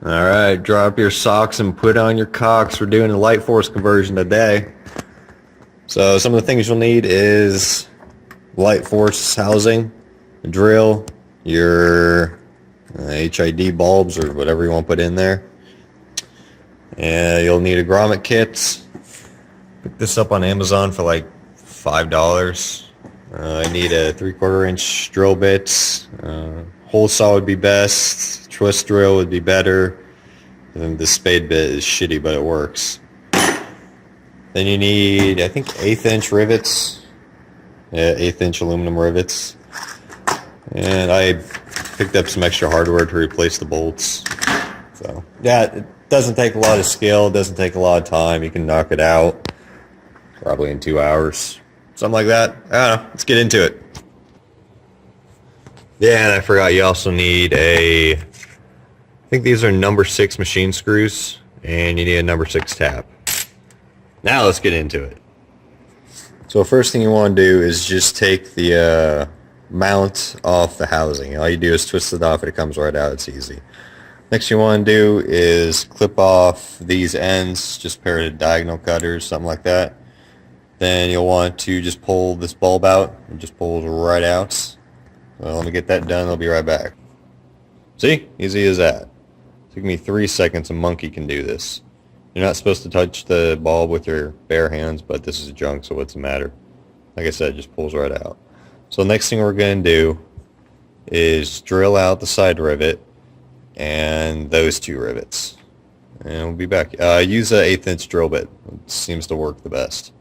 Alright, drop your socks and put on your cocks. We're doing a Lightforce conversion today. So some of the things you'll need is Lightforce housing, a drill, your HID bulbs or whatever you want to put in there. And you'll need a grommet kit. Pick this up on Amazon for like $5. I need a 3/4 inch drill bit. Hole saw would be best. Twist drill would be better. And the spade bit is shitty, but it works. Then you need, I think, 1/8 inch rivets. Yeah, 1/8 inch aluminum rivets. And I picked up some extra hardware to replace the bolts. So yeah, it doesn't take a lot of skill. It doesn't take a lot of time. You can knock it out probably in 2 hours. Something like that. I don't know. Let's get into it. Yeah, and I forgot you also need I think these are number 6 machine screws, and you need a number 6 tab. Now let's get into it. So first thing you want to do is just take the mount off the housing. All you do is twist it off and it comes right out. It's easy. Next you want to do is clip off these ends, just a pair of diagonal cutters, something like that. Then you'll want to just pull this bulb out and just pull it right out. So let me get that done. I'll be right back. See? Easy as that. Took me 3 seconds. A monkey can do this. You're not supposed to touch the bulb with your bare hands, but this is junk, so what's the matter? Like I said, it just pulls right out. So the next thing we're going to do is drill out the side rivet and those 2 rivets. And we'll be back. Use an 1/8 inch drill bit. It seems to work the best.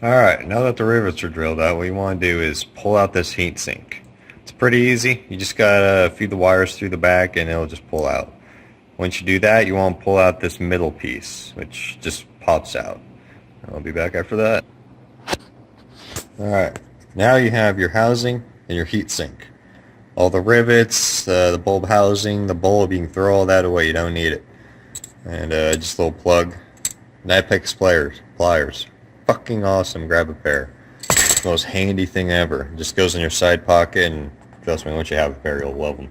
Alright, now that the rivets are drilled out, what you want to do is pull out this heat sink. It's pretty easy. You just gotta feed the wires through the back and it'll just pull out. Once you do that, you want to pull out this middle piece, which just pops out. I'll be back after that. Alright, now you have your housing and your heat sink. All the rivets, the bulb housing, the bulb, you can throw all that away. You don't need it. And just a little plug. Knipex pliers. Fucking awesome. Grab a pair. It's the most handy thing ever. It just goes in your side pocket, and trust me, once you have a pair, you'll love them.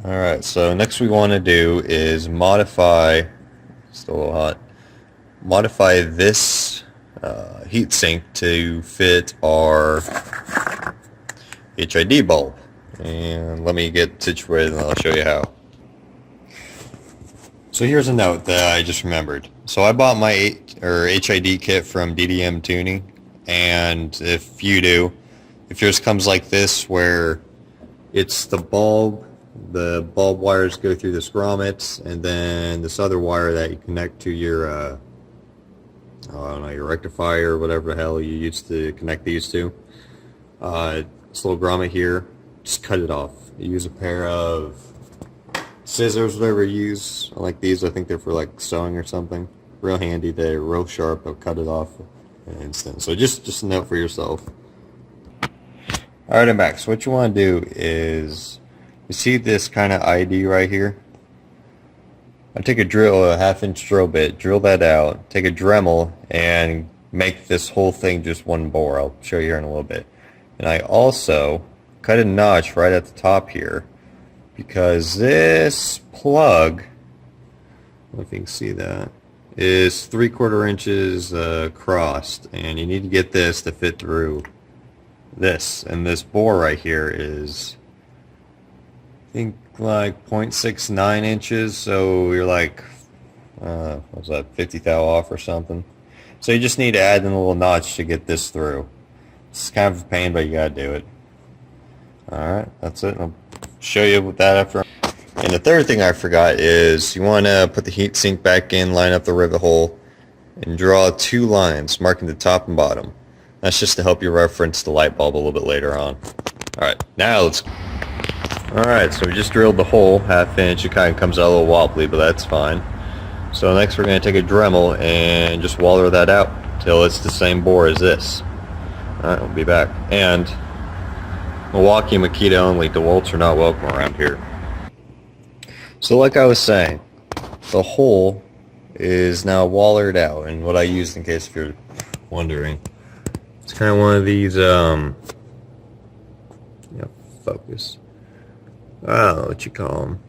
Alright, so next we want to do is modify, still a little hot, modify this heat sink to fit our HID bulb. And let me get situated and I'll show you how. So here's a note that I just remembered. So I bought my HID kit from DDMTuning, and if you do, if yours comes like this where it's the bulb wires go through this grommet, and then this other wire that you connect to your I don't know, your rectifier or whatever the hell you used to connect these to. This little grommet here, just cut it off. You use a pair of scissors, whatever you use. I like these. I think they're for like sewing or something. Real handy. They're real sharp. I'll cut it off in an instant. So just a note for yourself. Alright, I'm back. So what you want to do is, you see this kind of ID right here? I take a 1/2 inch drill bit, drill that out, take a Dremel, and make this whole thing just one bore. I'll show you here in a little bit. And I also cut a notch right at the top here, because this plug, I don't know if you can see that, is 3/4 inches crossed, and you need to get this to fit through this. And this bore right here is, I think, like 0.69 inches, so you're like, what's that, 50 thou off or something. So you just need to add in a little notch to get this through. It's kind of a pain, but you gotta do it. Alright, that's it. I'll show you that after. And the third thing I forgot is you want to put the heat sink back in, line up the rivet hole, and draw 2 lines marking the top and bottom. That's just to help you reference the light bulb a little bit later on. Alright, now let's... Alright, so we just drilled the hole 1/2 inch. It kind of comes out a little wobbly, but that's fine. So next we're going to take a Dremel and just waller that out till it's the same bore as this. Alright, we'll be back. And Milwaukee and Makita only. DeWalt's are not welcome around here. So like I was saying, the hole is now wallered out, and what I used, in case if you're wondering, it's kind of one of these focus. I don't know what you call them.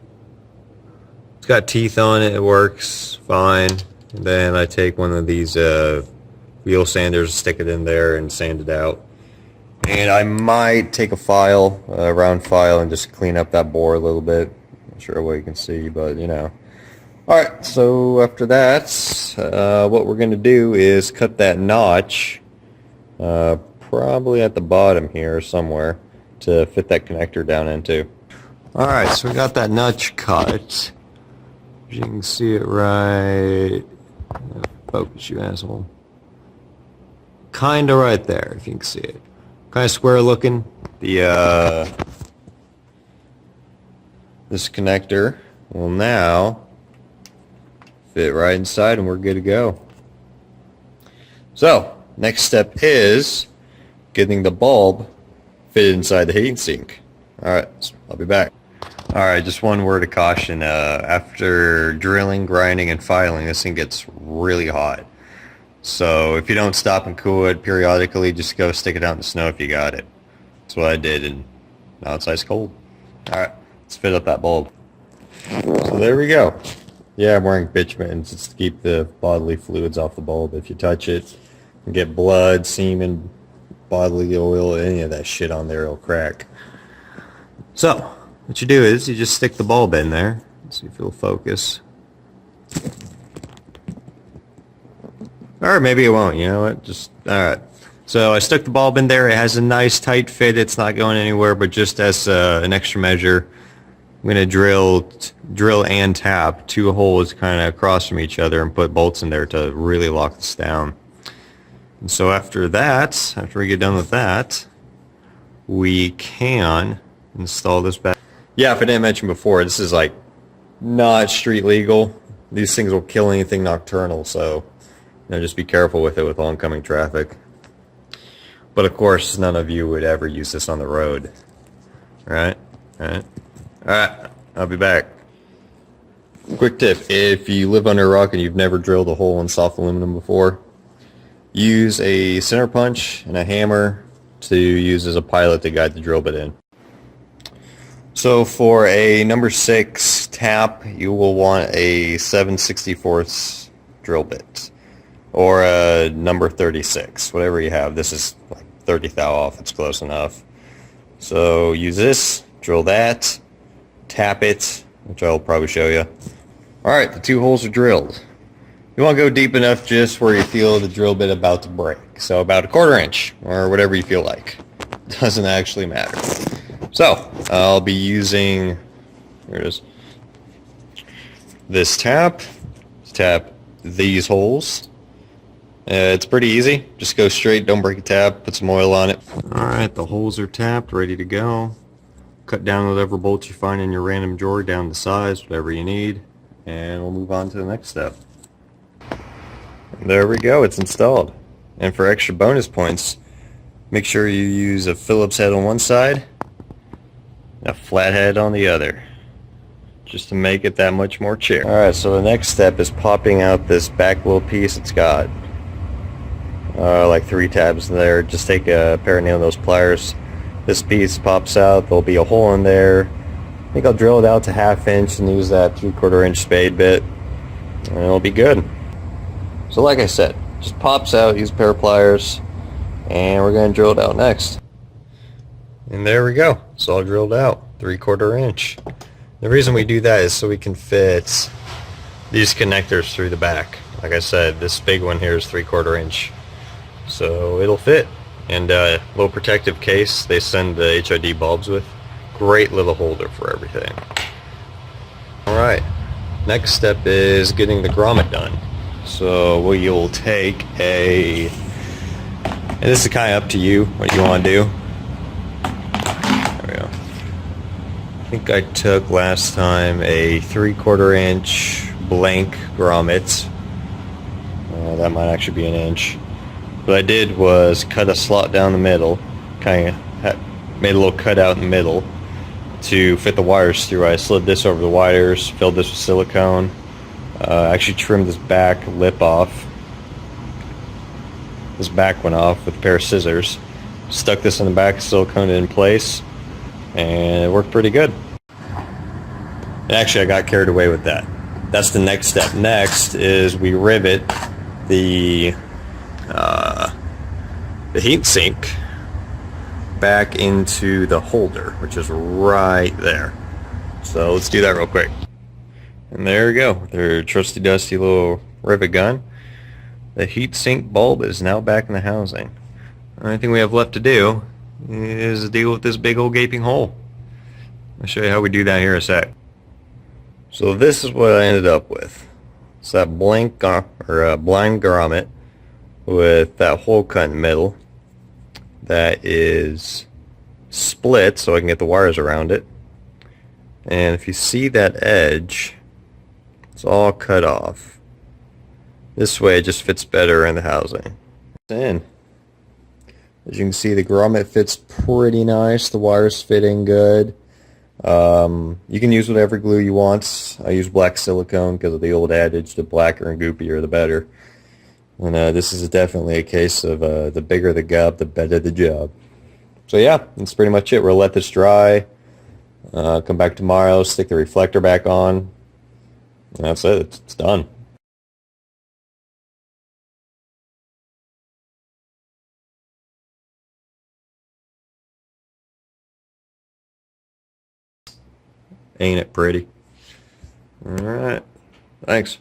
It's got teeth on it. It works fine. And then I take one of these wheel sanders, stick it in there, and sand it out. And I might take a file, a round file, and just clean up that bore a little bit. Not sure what you can see, but you know. Alright, so after that, what we're going to do is cut that notch, probably at the bottom here somewhere, to fit that connector down into. Alright, so we got that notch cut. You can see it right... Focus, you asshole. Kinda right there, if you can see it. Kind of square looking. The this connector will now fit right inside, and we're good to go. So next step is getting the bulb fitted inside the heat sink. All right, so I'll be back. All right, just one word of caution. After drilling, grinding, and filing, this thing gets really hot. So if you don't stop and cool it periodically, just go stick it out in the snow if you got it. That's what I did, and now it's ice cold. All right, let's fit up that bulb. So there we go. Yeah, I'm wearing bitch mittens just to keep the bodily fluids off the bulb. If you touch it and get blood, semen, bodily oil, any of that shit on there, it'll crack. So what you do is you just stick the bulb in there. Let's see if it'll focus. Or maybe it won't, you know what? Just, alright. So I stuck the bulb in there. It has a nice tight fit. It's not going anywhere, but just as an extra measure, I'm going to drill and tap 2 holes kind of across from each other and put bolts in there to really lock this down. And so after that, after we get done with that, we can install this back. Yeah, if I didn't mention before, this is like not street legal. These things will kill anything nocturnal, so you know, just be careful with it with oncoming traffic. But of course, none of you would ever use this on the road. Alright? Alright? Alright, I'll be back. Quick tip, if you live under a rock and you've never drilled a hole in soft aluminum before, use a center punch and a hammer to use as a pilot to guide the drill bit in. So for a number 6 tap, you will want a 7/64 drill bit. Or a number 36, whatever you have. This is like 30 thou off, it's close enough. So use this, drill that, tap it, which I'll probably show you. Alright, the 2 holes are drilled. You want to go deep enough just where you feel the drill bit about to break. So about 1/4 inch, or whatever you feel like. Doesn't actually matter. So, I'll be using, here it is, this tap, tap these holes. It's pretty easy. Just go straight, don't break a tap, put some oil on it. Alright, the holes are tapped, ready to go. Cut down whatever bolts you find in your random drawer down to size, whatever you need, and we'll move on to the next step. And there we go, it's installed. And for extra bonus points, make sure you use a Phillips head on one side, a flathead on the other, just to make it that much more chill. Alright, so the next step is popping out this back little piece. It's got like 3 tabs in there. Just take a pair of nail nose pliers. This piece pops out. There'll be a hole in there. I think I'll drill it out to 1/2 inch and use that 3/4 inch spade bit, and it'll be good. So like I said, just pops out, use a pair of pliers, and we're going to drill it out next. And there we go. It's all drilled out, 3/4 inch. The reason we do that is so we can fit these connectors through the back. Like I said, this big one here is 3/4 inch. So it'll fit. And a little protective case they send the HID bulbs with. Great little holder for everything. Alright, next step is getting the grommet done. So we'll take and this is kind of up to you what you want to do. There we go. I think I took last time a 3/4 inch blank grommet. That might actually be 1 inch. What I did was cut a slot down the middle, kind of made a little cutout in the middle to fit the wires through. I slid this over the wires, filled this with silicone, actually trimmed this back lip off. This back went off with a pair of scissors. Stuck this in the back, siliconed it in place, and it worked pretty good. Actually, I got carried away with that. That's the next step. Next is we rivet the heat sink back into the holder, which is right there. So let's do that real quick. And there we go, their trusty dusty little rivet gun. The heat sink bulb is now back in the housing. The only thing we have left to do is deal with this big old gaping hole. I'll show you how we do that here in a sec. So this is what I ended up with. It's that blind grommet with that hole cut in the middle that is split so I can get the wires around it. And if you see that edge, it's all cut off. This way it just fits better in the housing. In. As you can see, the grommet fits pretty nice. The wires fit in good. You can use whatever glue you want. I use black silicone because of the old adage, the blacker and goopier the better. And this is definitely a case of the bigger the gob, the better the job. So yeah, that's pretty much it. We'll let this dry. Come back tomorrow, stick the reflector back on. And that's it. It's done. Ain't it pretty? Alright. Thanks.